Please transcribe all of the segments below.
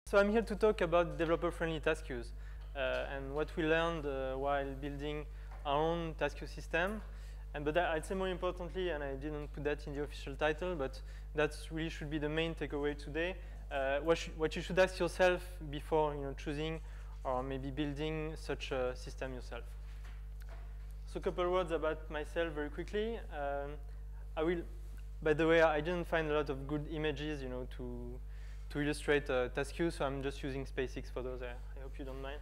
So I'm here to talk about developer-friendly task queues and what we learned while building our own task queue system. But I'd say more importantly, and I didn't put that in the official title, but that really should be the main takeaway today. What you should ask yourself before choosing or maybe building such a system yourself. So a couple words about myself very quickly. By the way, I didn't find a lot of good images, to illustrate task queue, so I'm just using SpaceX photos. I hope you don't mind.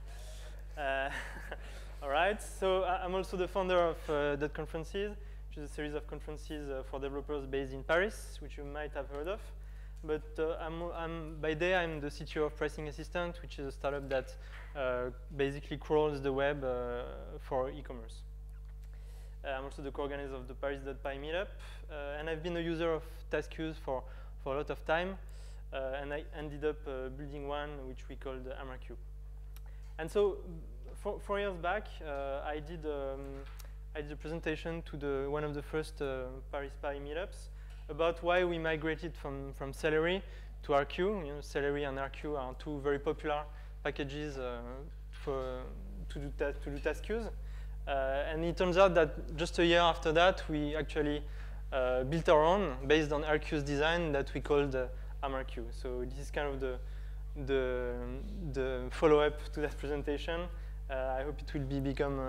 All right, so I'm also the founder of Dot Conferences, which is a series of conferences for developers based in Paris, which you might have heard of. But by day, I'm the CTO of Pricing Assistant, which is a startup that basically crawls the web for e-commerce. I'm also the co-organizer of the Paris.py meetup, and I've been a user of task queues for a lot of time. And I ended up building one which we called AmraQ. And so 4 years back, I did a presentation to one of the first Paris.py meetups about why we migrated from Celery to RQ. Celery and RQ are two very popular packages to do task queues. And it turns out that just a year after that, we actually built our own based on RQ's design that we called AmraQ. So this is kind of the follow-up to that presentation. I hope it will become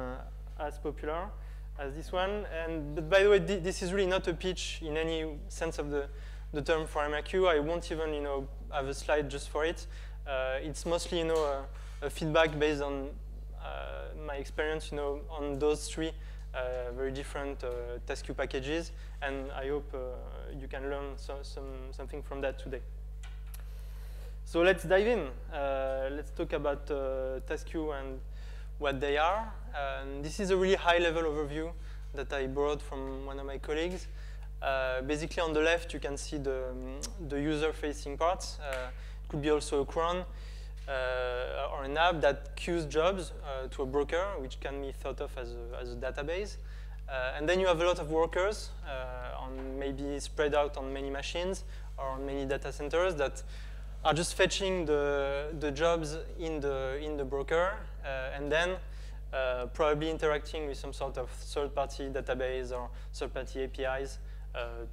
as popular as this one. But by the way, this is really not a pitch in any sense of the term for AmraQ. I won't even have a slide just for it. It's mostly a feedback based on my experience on those three very different task queue packages, and I hope you can learn something from that today. So let's dive in. Let's talk about task queue and what they are. This is a really high-level overview that I borrowed from one of my colleagues. Basically, on the left, you can see the user-facing parts. It could be also a cron or an app that queues jobs to a broker, which can be thought of as a database. And then you have a lot of workers, maybe spread out on many machines or on many data centers that are just fetching the jobs in the broker, and then probably interacting with some sort of third-party database or third-party APIs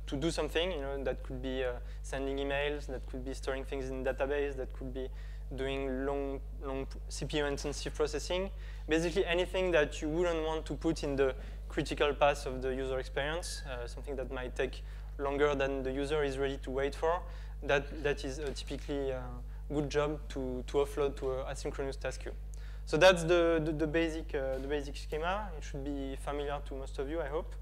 to do something. That could be sending emails, that could be storing things in database, that could be doing long CPU-intensive processing. Basically, anything that you wouldn't want to put in the critical path of the user experience, something that might take longer than the user is ready to wait for. That is typically a good job to offload to an asynchronous task queue. So that's the basic schema. It should be familiar to most of you, I hope.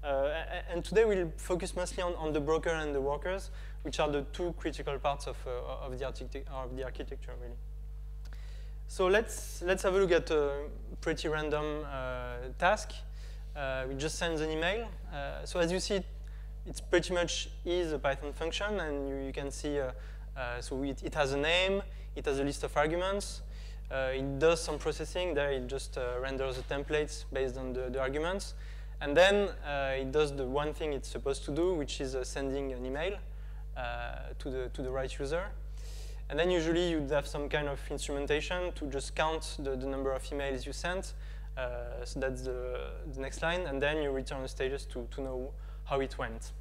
And today we'll focus mostly on the broker and the workers, which are the two critical parts of the architecture, really. So let's have a look at a pretty random task. We just send an email. So as you see, it's pretty much is a Python function, and you can see, so it has a name, it has a list of arguments, it does some processing there, it just renders the templates based on the arguments, and then it does the one thing it's supposed to do, which is sending an email to the right user. And then usually you'd have some kind of instrumentation to just count the number of emails you sent. So that's the next line, and then you return the status to know how it went.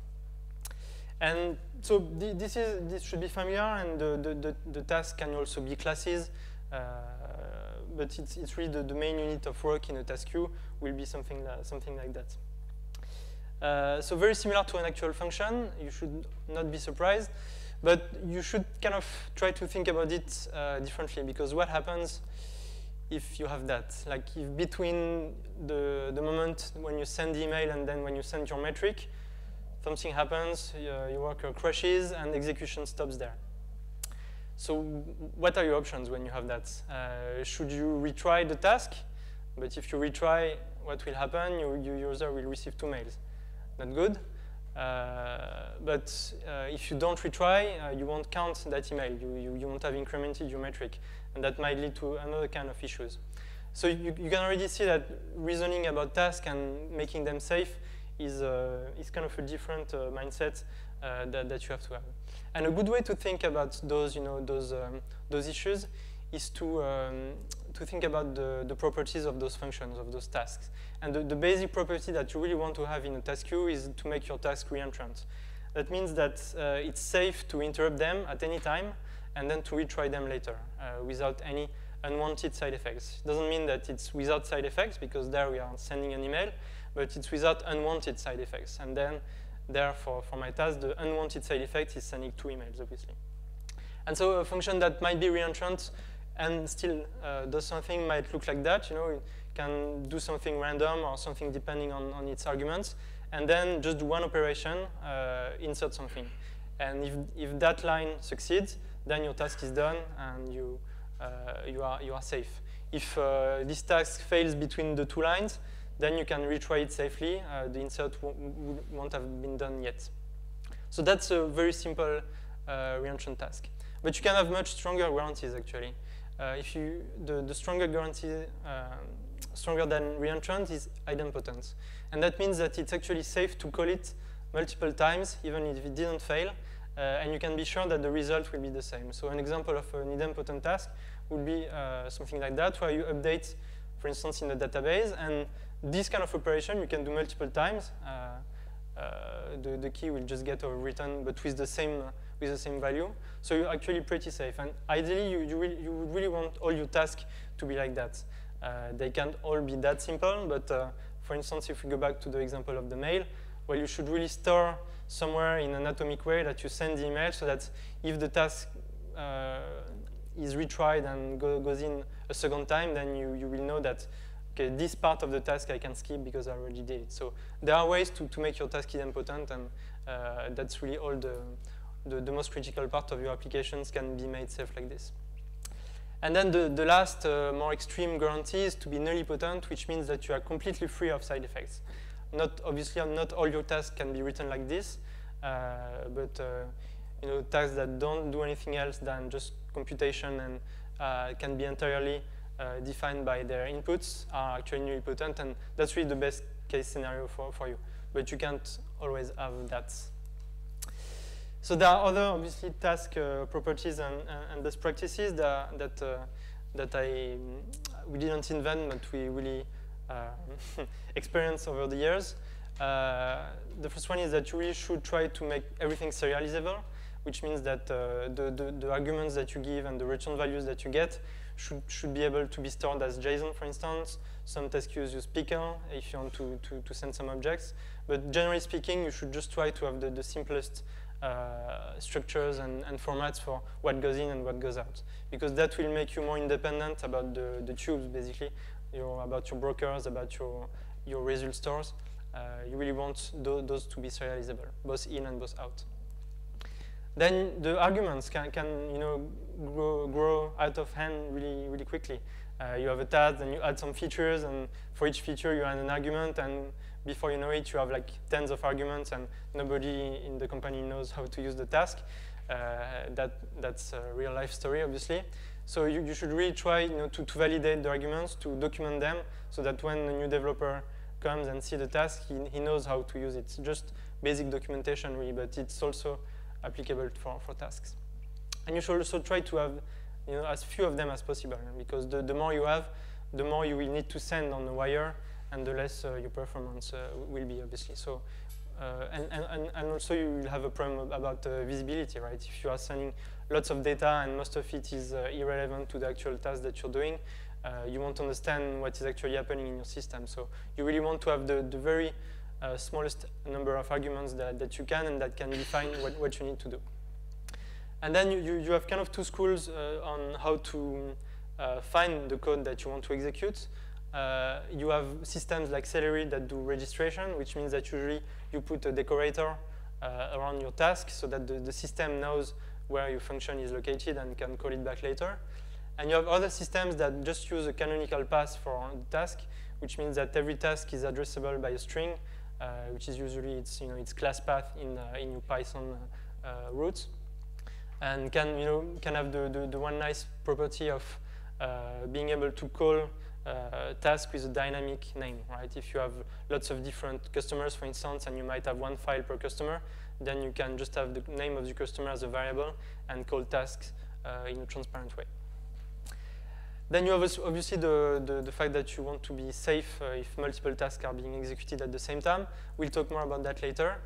And so this should be familiar, and the task can also be classes, but it's really the main unit of work in a task queue will be something like that. So very similar to an actual function, you should not be surprised, but you should kind of try to think about it differently, because what happens if you have that? Like if between the moment when you send the email and then when you send your metric, something happens, your worker crashes, and execution stops there. So what are your options when you have that? Should you retry the task? But if you retry, what will happen? Your user will receive 2 mails. Not good. But if you don't retry, you won't count that email. You won't have incremented your metric. And that might lead to another kind of issues. So you can already see that reasoning about tasks and making them safe is kind of a different mindset that you have to have. And a good way to think about those, those issues is to think about the properties of those functions, of those tasks. And the basic property that you really want to have in a task queue is to make your task reentrant. That means that it's safe to interrupt them at any time and then to retry them later without any unwanted side effects. It doesn't mean that it's without side effects, because there we are sending an email, but it's without unwanted side effects. And then there, for my task, the unwanted side effect is sending 2 emails, obviously. And so a function that might be reentrant and still does something might look like that. It can do something random or something depending on its arguments, and then just do one operation, insert something. And if that line succeeds, then your task is done and you are safe. If this task fails between the 2 lines, then you can retry it safely. The insert won't have been done yet. So that's a very simple reentrant task. But you can have much stronger guarantees, actually. The stronger guarantee, stronger than reentrant, is idempotent. And that means that it's actually safe to call it multiple times, even if it didn't fail. And you can be sure that the result will be the same. So an example of an idempotent task would be something like that, where you update, for instance, in the database. And this kind of operation you can do multiple times. The key will just get overwritten, but with the same value. So you're actually pretty safe. And ideally, you would really want all your tasks to be like that. They can't all be that simple, but for instance, if we go back to the example of the mail, well, you should really store somewhere in an atomic way that you send the email, so that if the task is retried and goes in a second time, then you will know that, okay, this part of the task I can skip because I already did it. So there are ways to make your task idempotent, and that's really all the most critical part of your applications can be made safe like this. And then the last, more extreme guarantee is to be nillipotent, which means that you are completely free of side effects. Obviously, not all your tasks can be written like this, but tasks that don't do anything else than just computation and can be entirely defined by their inputs are actually nillipotent, and that's really the best case scenario for you. But you can't always have that. So there are other, obviously, task properties and best practices that we didn't invent, but we really experienced over the years. The first one is that you really should try to make everything serializable, which means that the arguments that you give and the return values that you get should be able to be stored as JSON, for instance. Some task queues use Pickle if you want to send some objects. But generally speaking, you should just try to have the simplest structures and formats for what goes in and what goes out, because that will make you more independent about the tubes, basically, about your brokers, about your result stores. You really want those to be serializable, both in and both out. Then the arguments can grow out of hand really quickly. You have a task, then you add some features, and for each feature you add an argument, and before you know it, you have like tens of arguments, and nobody in the company knows how to use the task. That's a real life story, obviously. So you should really try to validate the arguments, to document them, so that when a new developer comes and sees the task, he knows how to use it. It's just basic documentation, really, but it's also applicable for tasks. And you should also try to have as few of them as possible, because the more you have, the more you will need to send on the wire, and the less your performance will be, obviously. So, and also you will have a problem about visibility, right? If you are sending lots of data and most of it is irrelevant to the actual task that you're doing, you won't understand what is actually happening in your system. So you really want to have the very smallest number of arguments that you can, and that can define what you need to do. And then you have kind of two schools on how to find the code that you want to execute. You have systems like Celery that do registration, which means that usually you put a decorator around your task so that the system knows where your function is located and can call it back later. And you have other systems that just use a canonical path for the task, which means that every task is addressable by a string, which is usually its class path in your Python roots, and can have the one nice property of being able to call task with a dynamic name, right? If you have lots of different customers, for instance, and you might have one file per customer, then you can just have the name of the customer as a variable and call tasks in a transparent way. Then you have obviously the fact that you want to be safe if multiple tasks are being executed at the same time. We'll talk more about that later.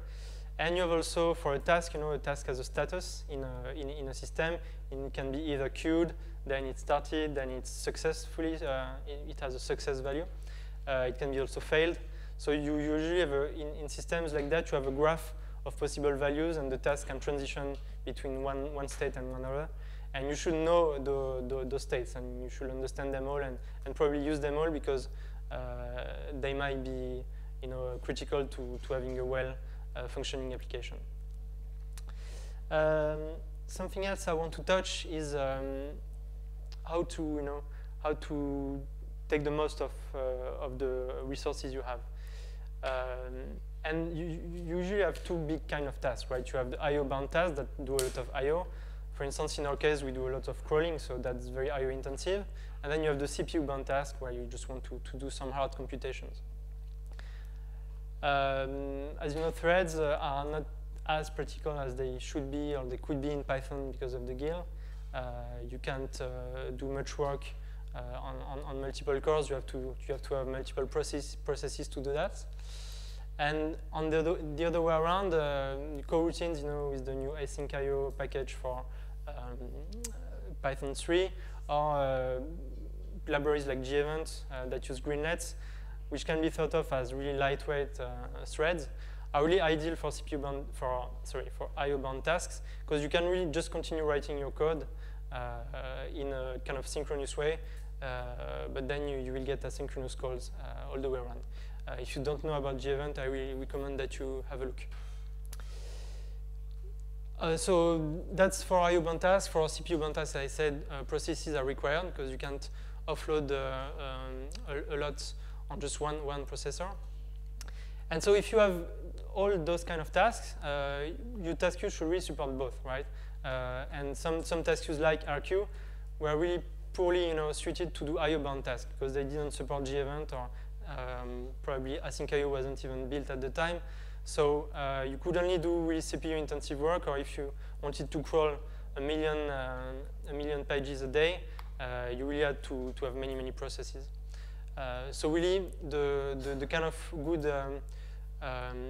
And you have also, for a task, a task has a status in a system. It can be either queued, then it started, then it's successfully, it has a success value. It can be also failed. So you usually have, in systems like that, you have a graph of possible values, and the task can transition between one state and another. And you should know those states, and you should understand them all, and probably use them all, because they might be critical to having a well-functioning application. Something else I want to touch is how to take the most of the resources you have. And you usually have two big kind of tasks, right? You have the I/O bound tasks that do a lot of I/O. For instance, in our case, we do a lot of crawling, so that's very I/O intensive. And then you have the CPU bound task, where you just want to do some hard computations. As you know, threads are not as practical as they should be or they could be in Python because of the GIL. You can't do much work on multiple cores. You have to have multiple processes to do that. And on the other way around, coroutines, with the new async IO package for Python 3, or libraries like gevent that use greenlets, which can be thought of as really lightweight threads, are really ideal for CPU bound for IO bound tasks, because you can really just continue writing your code in a kind of synchronous way, but then you will get asynchronous calls all the way around. If you don't know about gevent, I really recommend that you have a look. So that's for IO bound tasks. For CPU bound tasks, I said processes are required, because you can't offload a lot on just one processor. And so if you have all those kind of tasks, your task queue should really support both, right? And some task queues like RQ were really poorly suited to do IO bound tasks, because they didn't support gevent, or probably async IO wasn't even built at the time. So you could only do really CPU intensive work, or if you wanted to crawl a million pages a day, you really had to have many processes. So really, the kind of good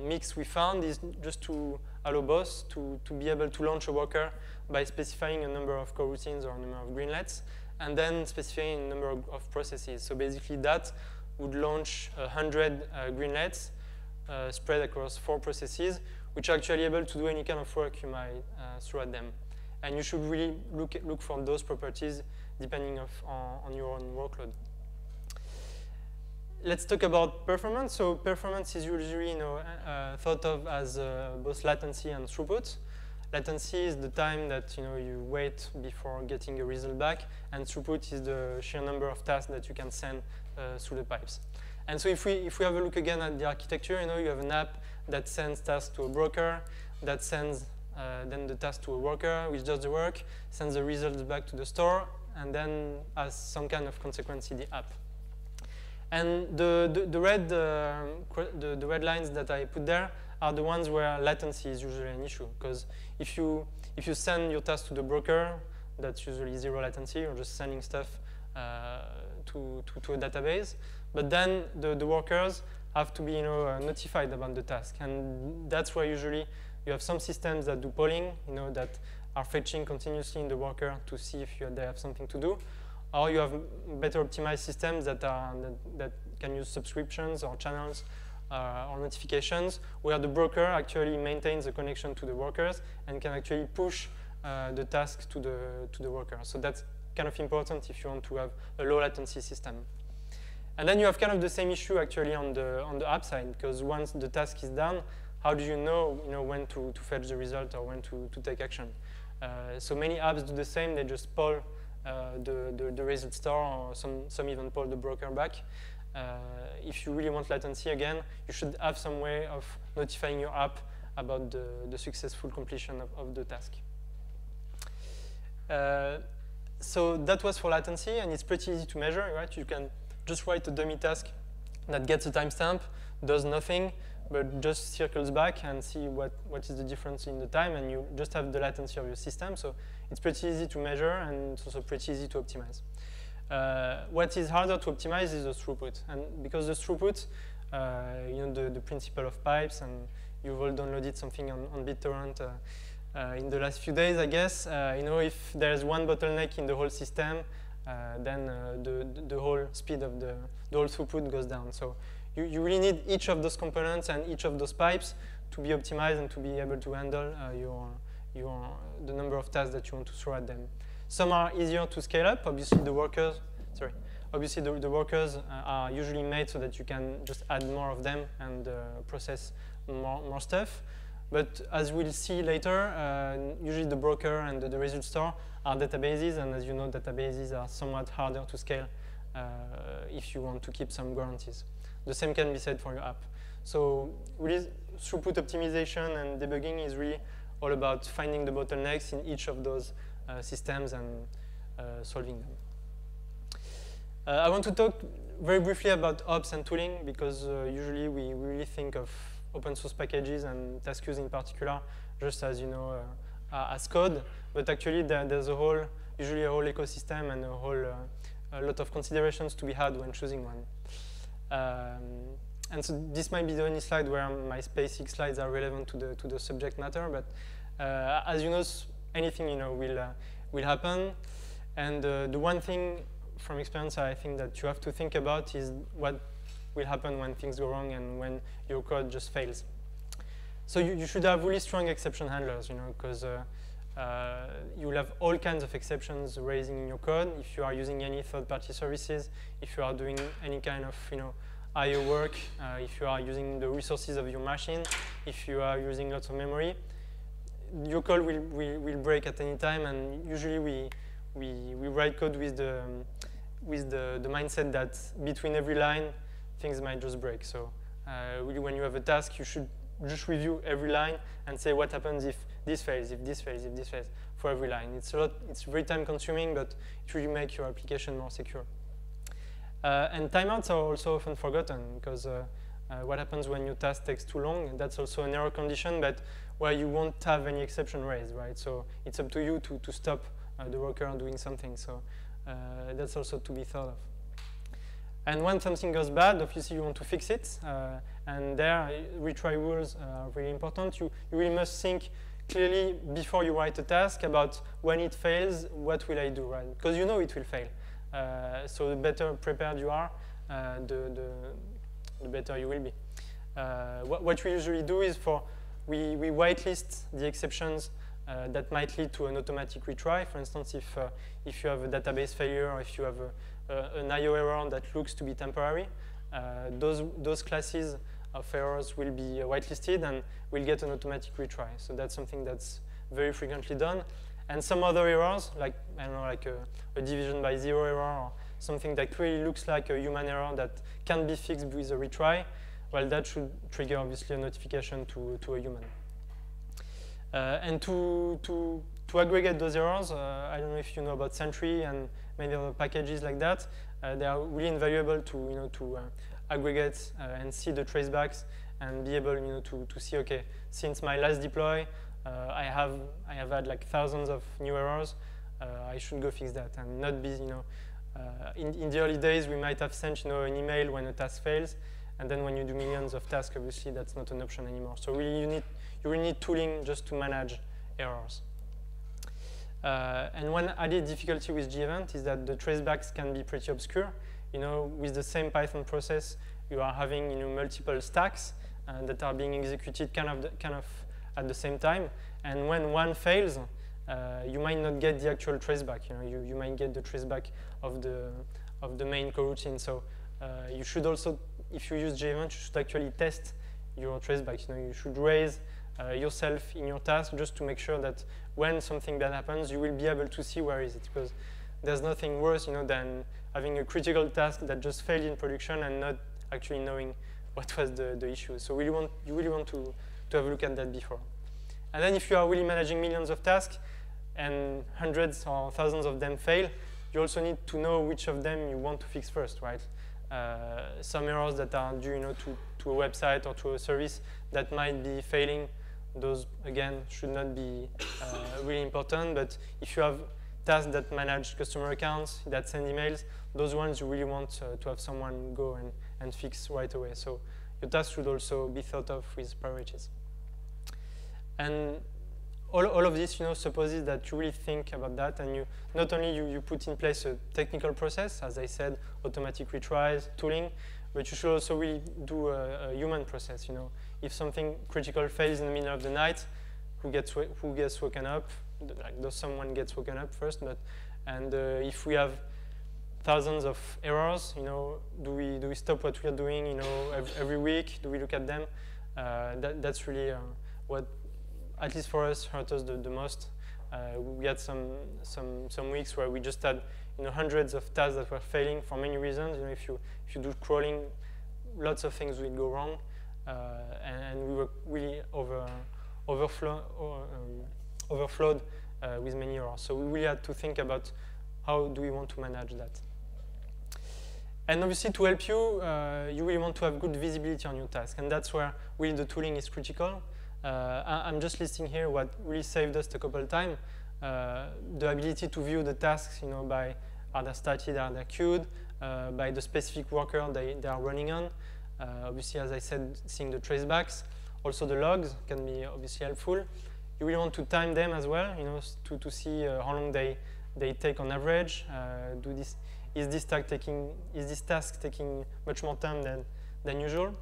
mix we found is just to allow both to be able to launch a worker by specifying a number of coroutines or a number of greenlets, and then specifying a number of processes. So basically, that would launch 100 greenlets spread across 4 processes, which are actually able to do any kind of work you might throw at them. And you should really look for those properties depending on your own workload. Let's talk about performance. So performance is usually thought of as both latency and throughput. Latency is the time that you wait before getting a result back, and throughput is the sheer number of tasks that you can send through the pipes. And so if we have a look again at the architecture, you have an app that sends tasks to a broker, that sends then the task to a worker, which does the work, sends the results back to the store, and then has some kind of consequence in the app. And the red lines that I put there are the ones where latency is usually an issue, because if you send your task to the broker, that's usually 0 latency. You're just sending stuff to a database. But then the workers have to be notified about the task, and that's where usually you have some systems that do polling, that are fetching continuously in the worker to see if they have something to do. Or you have better optimized systems that can use subscriptions or channels or notifications, where the broker actually maintains a connection to the workers and can actually push the task to the worker. So that's kind of important if you want to have a low latency system. And then you have kind of the same issue actually on the app side, because once the task is done, how do you know when to fetch the result or when to take action? So many apps do the same. They just poll the result store, or some even poll the broker back. If you really want latency, again, you should have some way of notifying your app about the successful completion of the task. So that was for latency, and it's pretty easy to measure, right? You can just write a dummy task that gets a timestamp, does nothing, but just circles back and see what is the difference in the time, and you just have the latency of your system. So it's pretty easy to measure, and it's also pretty easy to optimize. What is harder to optimize is the throughput, and because the throughput, you know, the principle of pipes, and you've all downloaded something on BitTorrent in the last few days, I guess. You know, if there's one bottleneck in the whole system, then the whole speed of the whole throughput goes down. So you really need each of those components and each of those pipes to be optimized and to be able to handle the number of tasks that you want to throw at them. Some are easier to scale up. Obviously, the workers are usually made so that you can just add more of them and process more stuff. But as we'll see later, usually the broker and the result store are databases, and as you know, databases are somewhat harder to scale if you want to keep some guarantees. The same can be said for your app. So really, throughput optimization and debugging is really all about finding the bottlenecks in each of those systems and solving them. I want to talk very briefly about ops and tooling, because usually we really think of open source packages and task queues in particular, just as, you know, as code. But actually, there's usually a whole ecosystem and a lot of considerations to be had when choosing one. And so this might be the only slide where my SpaceX slides are relevant to the subject matter. But as you know, anything, you know, will happen. And the one thing from experience I think that you have to think about is what will happen when things go wrong and when your code just fails. So you should have really strong exception handlers, you know, because you will have all kinds of exceptions raising in your code if you are using any third-party services, if you are doing any kind of, you know, I/O work, if you are using the resources of your machine, if you are using lots of memory. Your code will break at any time, and usually we write code with the mindset that between every line, things might just break. So really, when you have a task, you should just review every line and say what happens if this fails, if this fails, if this fails, for every line. It's very time-consuming, but it really makes your application more secure. And timeouts are also often forgotten, because what happens when your task takes too long? That's also an error condition, but where you won't have any exception raised, right? So it's up to you to stop the worker doing something. So that's also to be thought of. And when something goes bad, obviously you want to fix it. And there, retry rules are really important. You really must think clearly before you write a task about when it fails, what will I do, right? Because you know it will fail. So the better prepared you are, the better you will be. What we usually do is we whitelist the exceptions that might lead to an automatic retry. For instance, if you have a database failure, or if you have an I/O error that looks to be temporary, those classes of errors will be whitelisted and will get an automatic retry. So that's something that's very frequently done. And some other errors, like, I don't know, like a division by zero error, or something that really looks like a human error that can be fixed with a retry, well, that should trigger, obviously, a notification to a human. And to aggregate those errors, I don't know if you know about Sentry and many other packages like that. They are really invaluable to aggregate and see the tracebacks and be able, to see, okay, since my last deploy, I have had like thousands of new errors. I should go fix that and not be, in the early days we might have sent, an email when a task fails, and then when you do millions of tasks, obviously that's not an option anymore. So really, you really need tooling just to manage errors. And one added difficulty with Gevent is that the tracebacks can be pretty obscure. With the same Python process, you are having multiple stacks that are being executed kind of at the same time. And when one fails, you might not get the actual traceback. You might get the traceback of the main coroutine. So you should also, if you use Gevent, you should actually test your traceback. You should raise yourself in your task just to make sure that when something bad happens, you will be able to see where is it, because there's nothing worse, than having a critical task that just failed in production and not actually knowing what was the issue. So you really want to have a look at that before. And then if you are really managing millions of tasks and hundreds or thousands of them fail, you also need to know which of them you want to fix first, right? some errors that are due, to a website or to a service that might be failing. Those, again, should not be really important. But if you have tasks that manage customer accounts, that send emails, those ones you really want to have someone go and fix right away. So your tasks should also be thought of with priorities. And all of this, supposes that you really think about that, and not only you put in place a technical process, as I said, automatic retries, tooling, but you should also really do a human process. If something critical fails in the middle of the night, who gets woken up? Does someone gets woken up first? And if we have thousands of errors, do we stop what we are doing? Every week, do we look at them? That's really what, at least for us, hurt us the most. We had some weeks where we just had hundreds of tasks that were failing for many reasons. If you do crawling, lots of things will go wrong, and we were really overflowed with many errors. So we really had to think about how do we want to manage that. And obviously, to help you, you really want to have good visibility on your task, and that's where really the tooling is critical. I'm just listing here what really saved us a couple of times. The ability to view the tasks, by are they started, are they queued, by the specific worker they are running on. Obviously, as I said, seeing the tracebacks. Also, the logs can be obviously helpful. You really want to time them as well, to see how long they take on average. Is this task taking much more time than usual?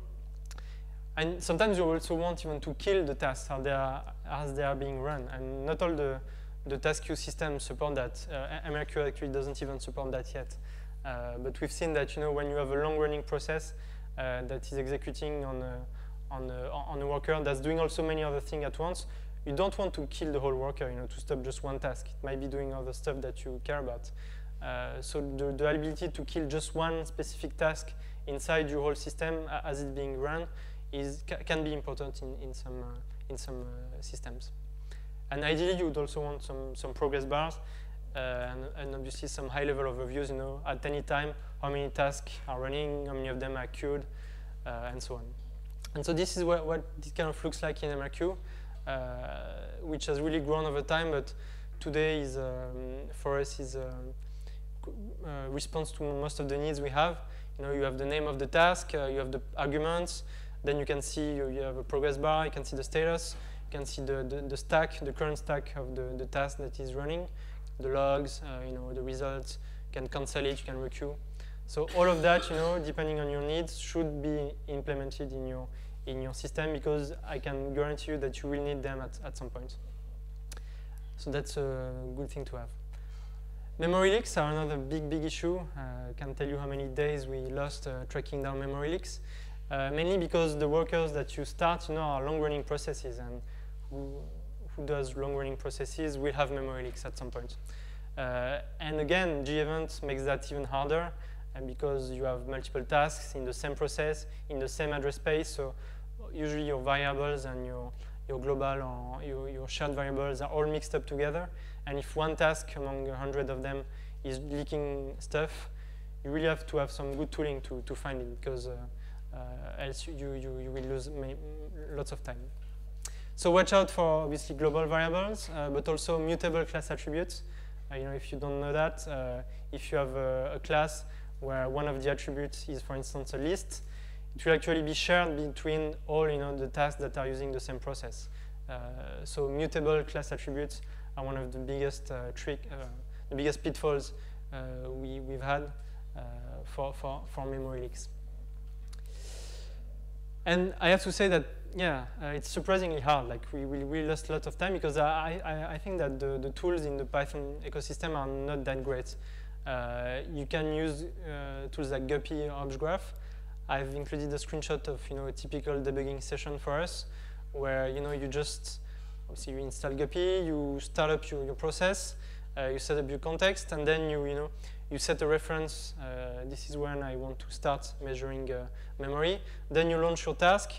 And sometimes you also want even to kill the tasks as they are being run. And not all the task queue systems support that. MRQ actually doesn't even support that yet. But we've seen that when you have a long-running process that is executing on a worker that's doing also many other things at once, you don't want to kill the whole worker, to stop just one task. It might be doing other stuff that you care about. So the ability to kill just one specific task inside your whole system as it's being run can be important in some systems. And ideally, you would also want some progress bars and obviously some high-level overviews. At any time, how many tasks are running, how many of them are queued, and so on. And so this is what this kind of looks like in MRQ, which has really grown over time. But today is for us is response to most of the needs we have. You have the name of the task, you have the arguments. Then you can see you have a progress bar, you can see the status, you can see the stack, the current stack of the task that is running, the logs, the results, you can cancel it, you can requeue. So all of that, depending on your needs, should be implemented in your system, because I can guarantee you that you will need them at some point. So that's a good thing to have. Memory leaks are another big issue. I can tell you how many days we lost tracking down memory leaks. Mainly because the workers that you start, are long-running processes, and who does long-running processes will have memory leaks at some point. And again, G-Event makes that even harder, and because you have multiple tasks in the same process, in the same address space, so usually your variables and your global or your shared variables are all mixed up together. And if one task among 100 of them is leaking stuff, you really have to have some good tooling to find it, because else you will lose lots of time. So watch out for obviously global variables, but also mutable class attributes. If you don't know that, if you have a class where one of the attributes is, for instance, a list, it will actually be shared between all the tasks that are using the same process. So mutable class attributes are one of the biggest the biggest pitfalls we've had for memory leaks. And I have to say that, it's surprisingly hard. Like we lost a lot of time, because I think that the tools in the Python ecosystem are not that great. You can use tools like Guppy or ObjGraph. I've included a screenshot of a typical debugging session for us, where you just obviously you install Guppy, you start up your process, you set up your context, and then you set a reference. This is when I want to start measuring memory. Then you launch your task,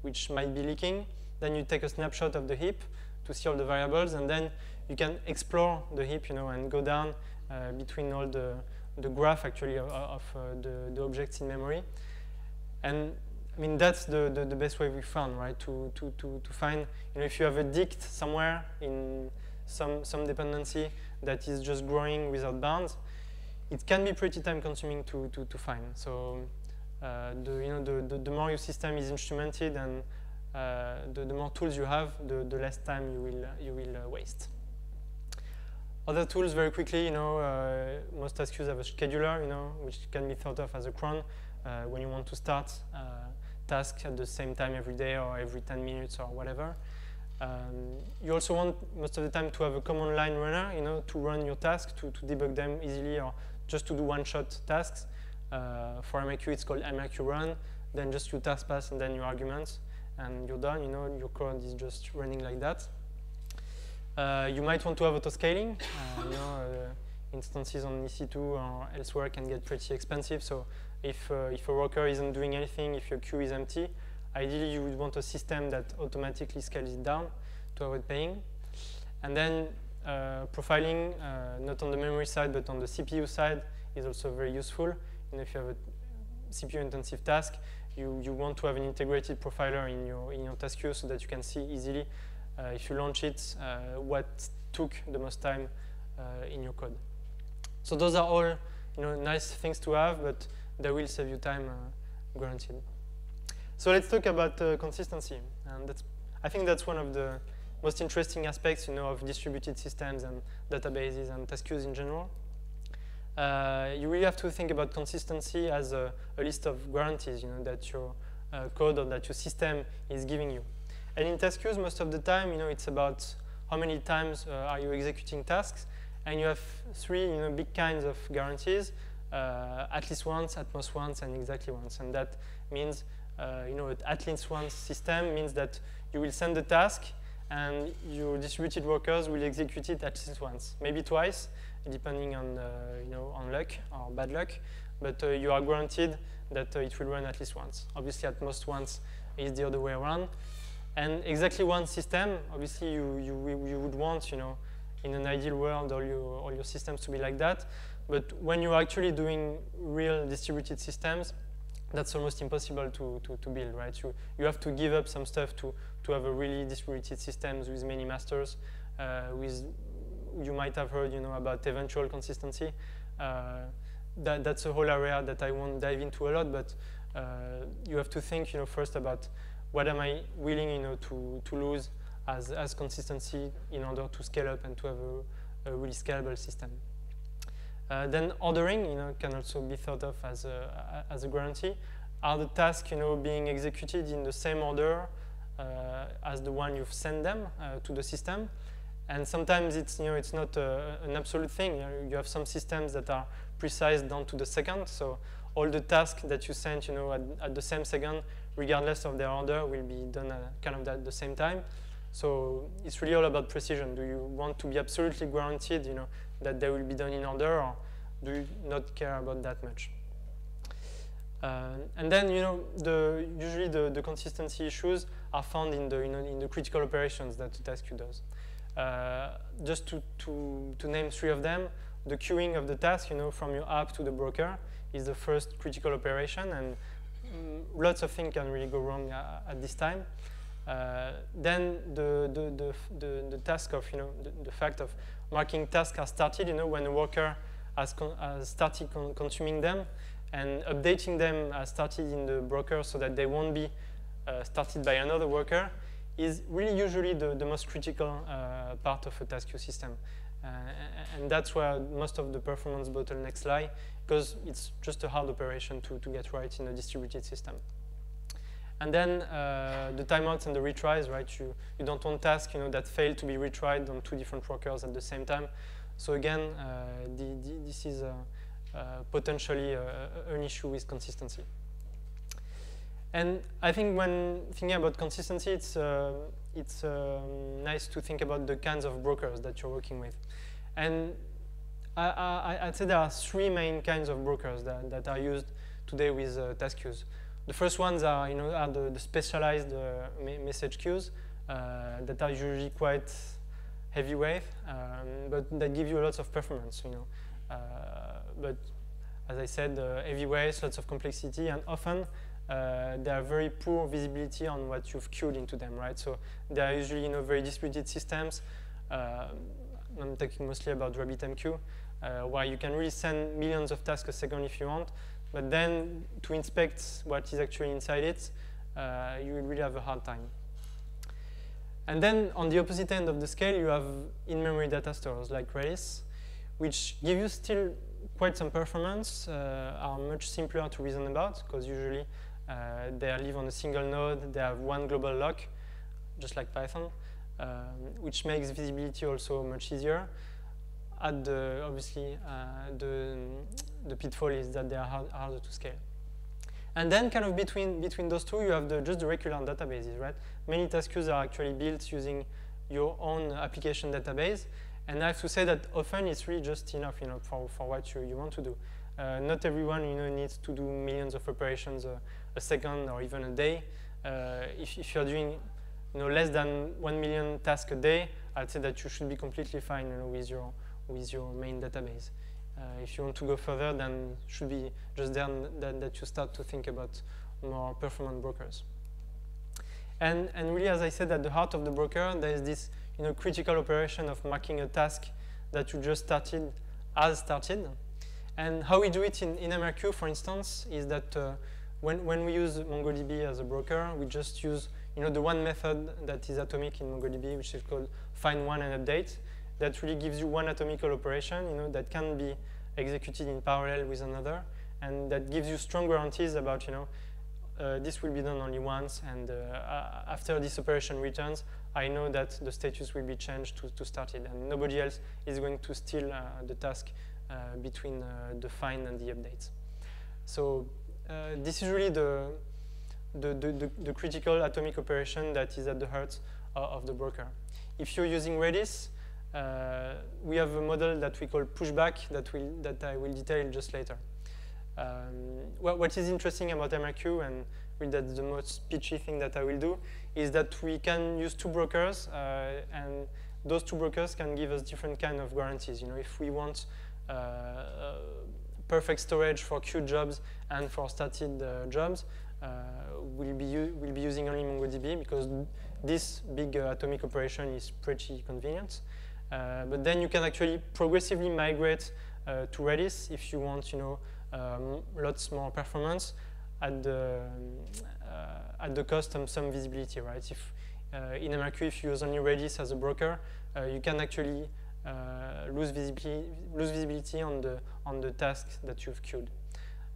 which might be leaking. Then you take a snapshot of the heap to see all the variables, and then you can explore the heap, and go down between all the the graph actually of the objects in memory. And I mean, that's the best way we found, right? To find, if you have a dict somewhere in some dependency that is just growing without bounds, it can be pretty time consuming to find. So the more your system is instrumented and the more tools you have, the less time you will waste. Other tools, very quickly, most task queues have a scheduler, which can be thought of as a cron when you want to start task at the same time every day or every 10 minutes or whatever. You also want, most of the time, to have a command line runner, to run your task, to debug them easily, or just to do one-shot tasks. For MRQ, it's called MRQ run. Then just your task pass and then your arguments, and you're done. Your code is just running like that. You might want to have auto-scaling. Instances on EC2 or elsewhere can get pretty expensive. So if a worker isn't doing anything, if your queue is empty, ideally you would want a system that automatically scales it down to avoid paying. And then profiling, not on the memory side, but on the CPU side, is also very useful. If you have a CPU-intensive task, you want to have an integrated profiler in your task queue so that you can see easily, if you launch it, what took the most time in your code. So those are all nice things to have, but they will save you time, guaranteed. So let's talk about consistency, and I think that's one of the most interesting aspects, of distributed systems and databases and task queues in general. You really have to think about consistency as a list of guarantees, that your code or that your system is giving you. And in task queues, most of the time, it's about how many times are you executing tasks, and you have three, big kinds of guarantees: at least once, at most once, and exactly once. And that means, at least once system means that you will send the task, and your distributed workers will execute it at least once, maybe twice, depending on on luck or bad luck. But you are guaranteed that it will run at least once. Obviously, at most once is the other way around. And exactly one system, obviously, you would want, in an ideal world, all your systems to be like that. But when you're actually doing real distributed systems, that's almost impossible to build, right? You have to give up some stuff to have a really distributed systems with many masters. You might have heard, about eventual consistency. That's a whole area that I won't dive into a lot, but you have to think, first about what am I willing, to lose as consistency in order to scale up and to have a really scalable system. Then ordering, can also be thought of as a guarantee. Are the tasks, being executed in the same order as the one you've sent them to the system? And sometimes it's, it's not an absolute thing. You have some systems that are precise down to the second. So all the tasks that you sent, at the same second, regardless of their order, will be done kind of at the same time. So it's really all about precision. Do you want to be absolutely guaranteed, that they will be done in order, or do you not care about that much? And then, usually the consistency issues are found in the critical operations that the task queue does. Just to name three of them, the queuing of the task, from your app to the broker, is the first critical operation, and lots of things can really go wrong at this time. Then the task of, the fact of marking tasks as started, when a worker has started consuming them, and updating them as started in the broker so that they won't be started by another worker, is really usually the most critical part of a task queue system. And that's where most of the performance bottlenecks lie, because it's just a hard operation to get right in a distributed system. And then the timeouts and the retries, right? You don't want tasks, that fail to be retried on two different workers at the same time. So again, this is potentially an issue with consistency. And I think when thinking about consistency, it's nice to think about the kinds of brokers that you're working with. And I'd say there are three main kinds of brokers that are used today with task queues. The first ones are, the specialized message queues that are usually quite heavyweight, but that give you lots of performance, but as I said, heavy weights, lots of complexity, and often they are very poor visibility on what you've queued into them, right? So they are usually very distributed systems. I'm talking mostly about RabbitMQ, where you can really send millions of tasks a second if you want, but then to inspect what is actually inside it, you will really have a hard time. And then on the opposite end of the scale, you have in-memory data stores like Redis, which give you still quite some performance, are much simpler to reason about, because usually they live on a single node, they have one global lock, just like Python, which makes visibility also much easier. Obviously, the pitfall is that they are harder to scale. And then kind of between those two, you have just the regular databases, right? Many task queues are actually built using your own application database. And I have to say that often it's really just enough for what you want to do. Not everyone needs to do millions of operations a second or even a day. If you're doing less than 1 million tasks a day, I'd say that you should be completely fine with your main database. If you want to go further, then it should be just then that you start to think about more performant brokers. And really, as I said, at the heart of the broker, there is this critical operation of marking a task that you just started as started. And how we do it in MRQ, for instance, is that when we use MongoDB as a broker, we just use the one method that is atomic in MongoDB, which is called find one and update. That really gives you one atomical operation that can be executed in parallel with another, and that gives you strong guarantees about this will be done only once, and after this operation returns, I know that the status will be changed to start it, and nobody else is going to steal the task between the find and the updates. So this is really the critical atomic operation that is at the heart of the broker. If you're using Redis, we have a model that we call pushback that I will detail just later. What is interesting about MRQ, and really that's the most pitchy thing that I will do, is that we can use two brokers, and those two brokers can give us different kind of guarantees. If we want perfect storage for queued jobs and for started jobs, we'll be using only MongoDB, because this big atomic operation is pretty convenient. But then you can actually progressively migrate to Redis if you want, lots more performance at the cost of some visibility, right? If in MRQ, if you use only Redis as a broker, you can actually lose visibility on the tasks that you've queued.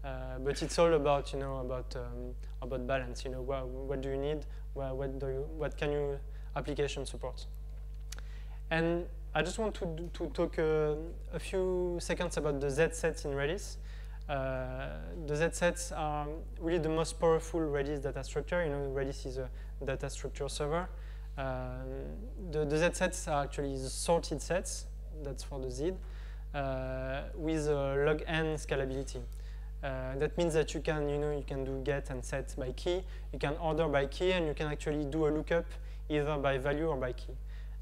But it's all about about balance. What do you need? What can your application support? And I just want to talk a few seconds about the Z-sets in Redis. The Z-sets are really the most powerful Redis data structure. Redis is a data structure server. The Z-sets are actually the sorted sets, that's for the Z, with log n scalability. That means that you can do get and set by key, you can order by key, and you can actually do a lookup either by value or by key.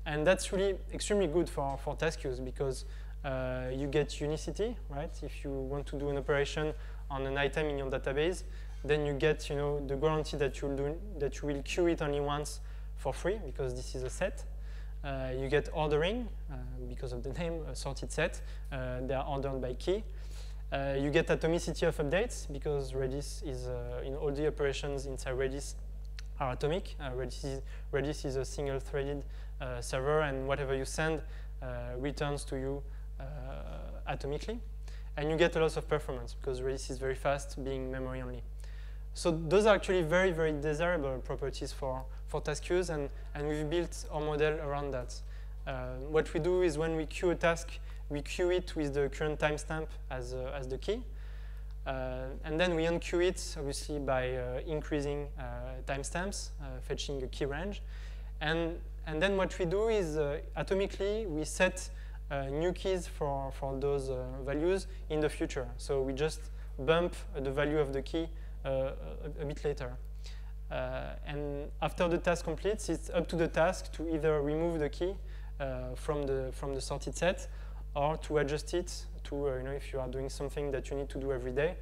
And that's really extremely good for task queues, because you get unicity, right? If you want to do an operation on an item in your database, then you get the guarantee that you will queue it only once for free, because this is a set. You get ordering because of the name, a sorted set. They are ordered by key. You get atomicity of updates, because Redis is all the operations inside Redis are atomic. Redis is a single-threaded server, and whatever you send returns to you atomically. And you get a lot of performance, because Redis is very fast, being memory only. So those are actually very, very desirable properties for task queues, and we've built our model around that. What we do is when we queue a task, we queue it with the current timestamp as the key. And then we unqueue it, obviously, by increasing timestamps, fetching a key range. And then what we do is, atomically, we set new keys for those values in the future. So we just bump the value of the key a bit later. And after the task completes, it's up to the task to either remove the key from the sorted set, or to adjust it to, if you are doing something that you need to do every day,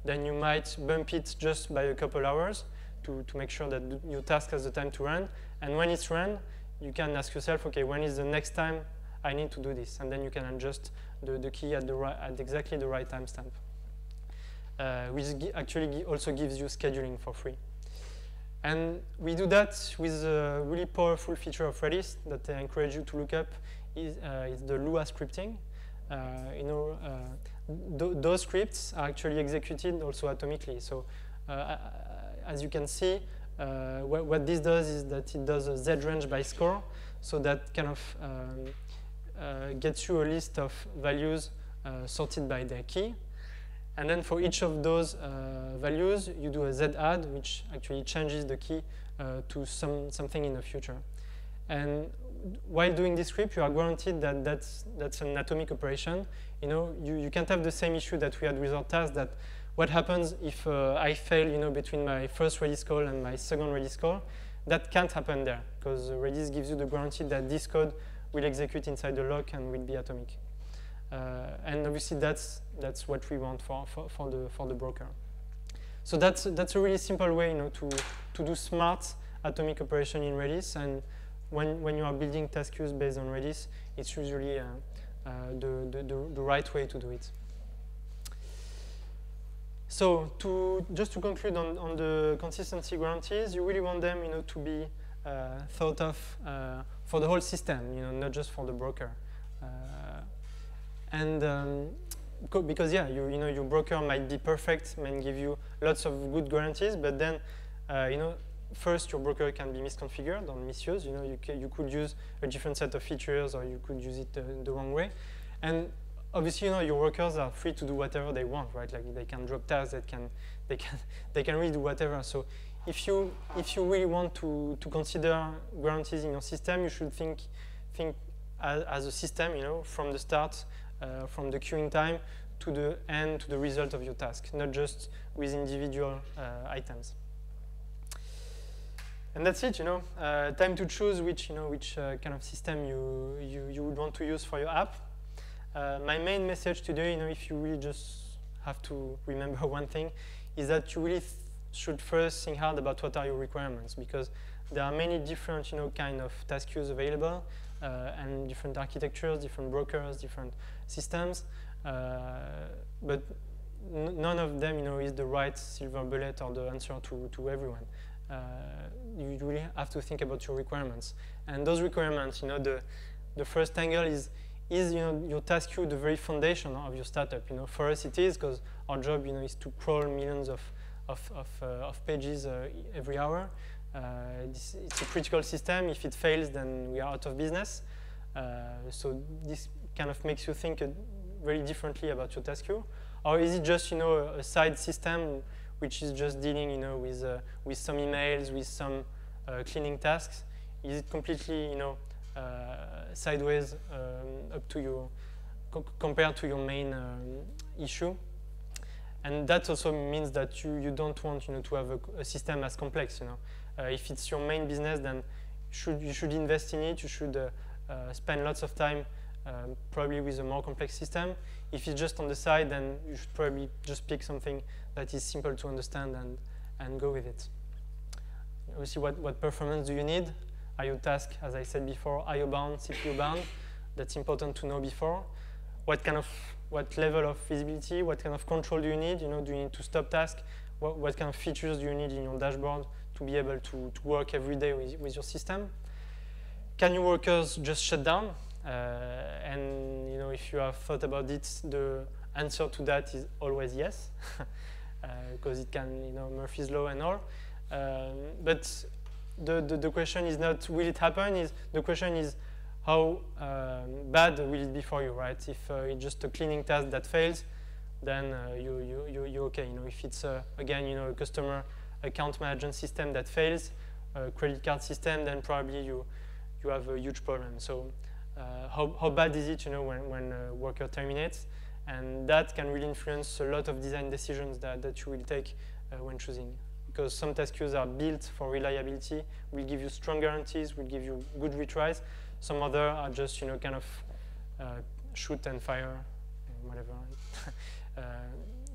then you might bump it just by a couple hours to make sure that your task has the time to run. And when it's run, you can ask yourself, okay, when is the next time I need to do this? And then you can adjust the key at exactly the right timestamp, which actually also gives you scheduling for free. And we do that with a really powerful feature of Redis that I encourage you to look up. Is the Lua scripting. Those scripts are actually executed also atomically. So as you can see, what this does is that it does a Z range by score, so that kind of gets you a list of values sorted by their key. And then for each of those values, you do a Z add, which actually changes the key to something in the future. And while doing this script, you are guaranteed that that's an atomic operation. You can't have the same issue that we had with our task, that what happens if I fail between my first Redis call and my second Redis call. That can't happen there, because Redis gives you the guarantee that this code will execute inside the lock and will be atomic. And obviously that's what we want for the broker. So that's a really simple way to do smart atomic operation in Redis. And when you are building task queues based on Redis, it's usually the right way to do it. So just to conclude on the consistency guarantees, you really want them to be thought of for the whole system, not just for the broker. Because your broker might be perfect, might give you lots of good guarantees, but then first your broker can be misconfigured or misused. You could use a different set of features, or you could use it the wrong way. And obviously, your workers are free to do whatever they want, right? Like they can drop tasks, they can really do whatever. So if you really want to consider guarantees in your system, you should think as a system, from the start, from the queuing time to the end, to the result of your task, not just with individual items. And that's it, time to choose which kind of system you would want to use for your app. My main message today, if you really just have to remember one thing, is that you really should first think hard about what are your requirements, because there are many different, kind of task queues available, and different architectures, different brokers, different systems, but none of them, is the right silver bullet or the answer to everyone. You really have to think about your requirements, and those requirements, the first angle is your task queue the very foundation of your startup? For us it is, because our job is to crawl millions of pages every hour. It's a critical system. If it fails, then we are out of business. So this kind of makes you think very differently about your task queue. Or is it just a side system which is just dealing with some emails, with some cleaning tasks? Is it completely sideways up to your compared to your main issue? And that also means that you don't want to have a system as complex. If it's your main business, then you should invest in it. You should spend lots of time probably with a more complex system. If it's just on the side, then you should probably just pick something that is simple to understand and go with it. Obviously, what performance do you need? Are your tasks, as I said before, IO bound, CPU bound? That's important to know before. What level of visibility, what kind of control do you need? Do you need to stop tasks? What kind of features do you need in your dashboard to be able to work every day with your system? Can your workers just shut down? And if you have thought about it, the answer to that is always yes, because it can, Murphy's Law and all. But the question is not will it happen? The question is how bad will it be for you, right? If it's just a cleaning task that fails, then you're okay. If it's again a customer account management system that fails, a credit card system, then probably you have a huge problem. So how bad is it, when a worker terminates? And that can really influence a lot of design decisions that you will take when choosing. Because some task queues are built for reliability, will give you strong guarantees, will give you good retries. Some other are just, kind of shoot and fire, whatever.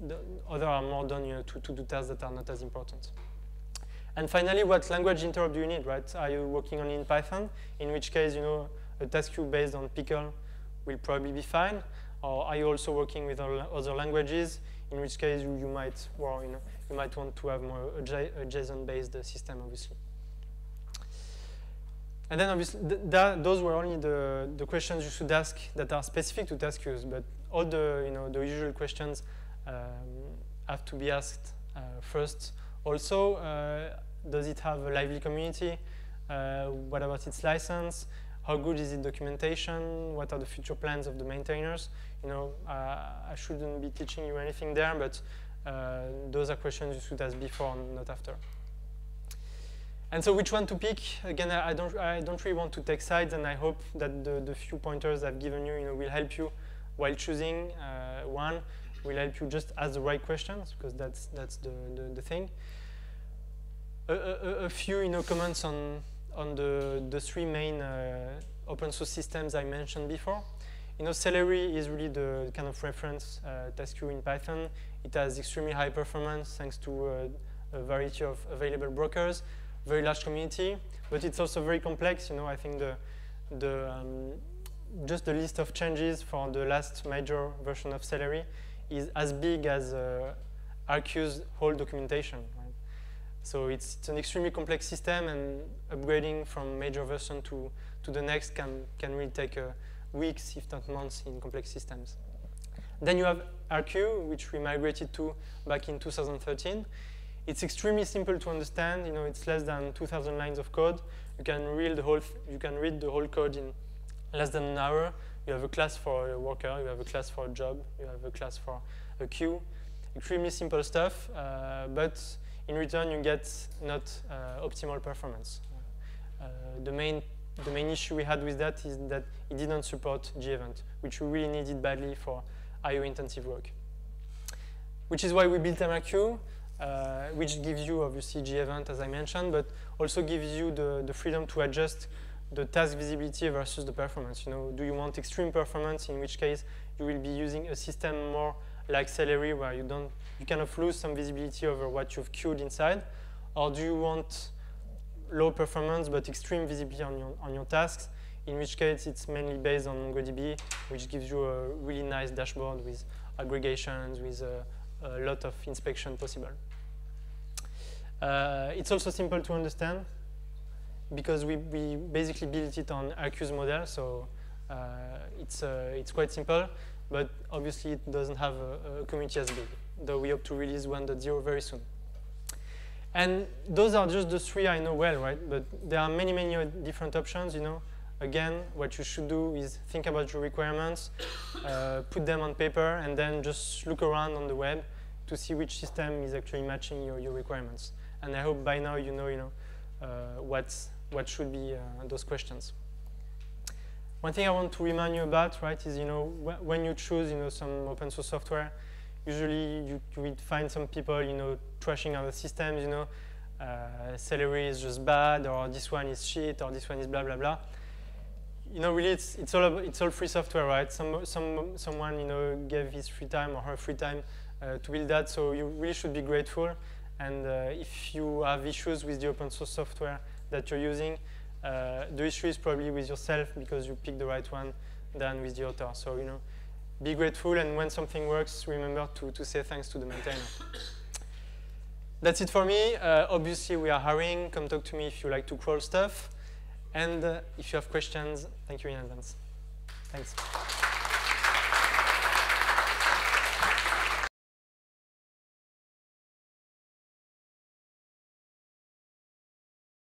The other are more done to do tasks that are not as important. And finally, what language interrupt do you need, right? Are you working only in Python? In which case, a task queue based on Pickle will probably be fine. Or are you also working with other languages? In which case, you might, well, you might want to have more a JSON-based system, obviously. And then, obviously, those were only the questions you should ask that are specific to task queues. But all the the usual questions have to be asked first. Also, does it have a lively community? What about its license? How good is its documentation? What are the future plans of the maintainers? I shouldn't be teaching you anything there, but those are questions you should ask before, not after. And so, which one to pick? Again, I don't really want to take sides, and I hope that the few pointers I've given you, will help you while choosing one. Will help you just ask the right questions, because that's the thing. A few comments on the three main open source systems I mentioned before. Celery is really the kind of reference task queue in Python. It has extremely high performance thanks to a variety of available brokers, very large community, but it's also very complex. I think just the list of changes for the last major version of Celery is as big as RQ's whole documentation. Right? So it's an extremely complex system, and upgrading from major version to the next can really take weeks, if not months, in complex systems. Then you have RQ, which we migrated to back in 2013. It's extremely simple to understand. It's less than 2,000 lines of code. You can read the whole code in less than an hour. You have a class for a worker, you have a class for a job, you have a class for a queue. Extremely simple stuff, but in return you get not optimal performance. The main issue we had with that is that it didn't support G-Event, which we really needed badly for IO-intensive work. Which is why we built MRQ, which gives you obviously G-Event, as I mentioned, but also gives you the freedom to adjust the task visibility versus the performance. Do you want extreme performance, in which case you will be using a system more like Celery, where you kind of lose some visibility over what you've queued inside? Or do you want low performance but extreme visibility on your tasks, in which case it's mainly based on MongoDB, which gives you a really nice dashboard with aggregations, with a lot of inspection possible. It's also simple to understand, because we basically built it on RQ's model, so it's quite simple, but obviously it doesn't have a community as big, though we hope to release 1.0 very soon. And those are just the three I know well, right? But there are many, many different options, Again, what you should do is think about your requirements, put them on paper, and then just look around on the web to see which system is actually matching your requirements. And I hope by now you know, what should be those questions. One thing I want to remind you about, right, is when you choose some open source software, usually you will find some people trashing other systems. Celery is just bad, or this one is shit, or this one is blah blah blah. Really it's all free software, right? Someone gave his free time or her free time to build that, so you really should be grateful. And if you have issues with the open source software that you're using, the issue is probably with yourself, because you picked the right one, than with the author. So be grateful, and when something works, remember to say thanks to the maintainer. That's it for me. Obviously, we are hiring. Come talk to me if you like to crawl stuff. And if you have questions, thank you in advance. Thanks.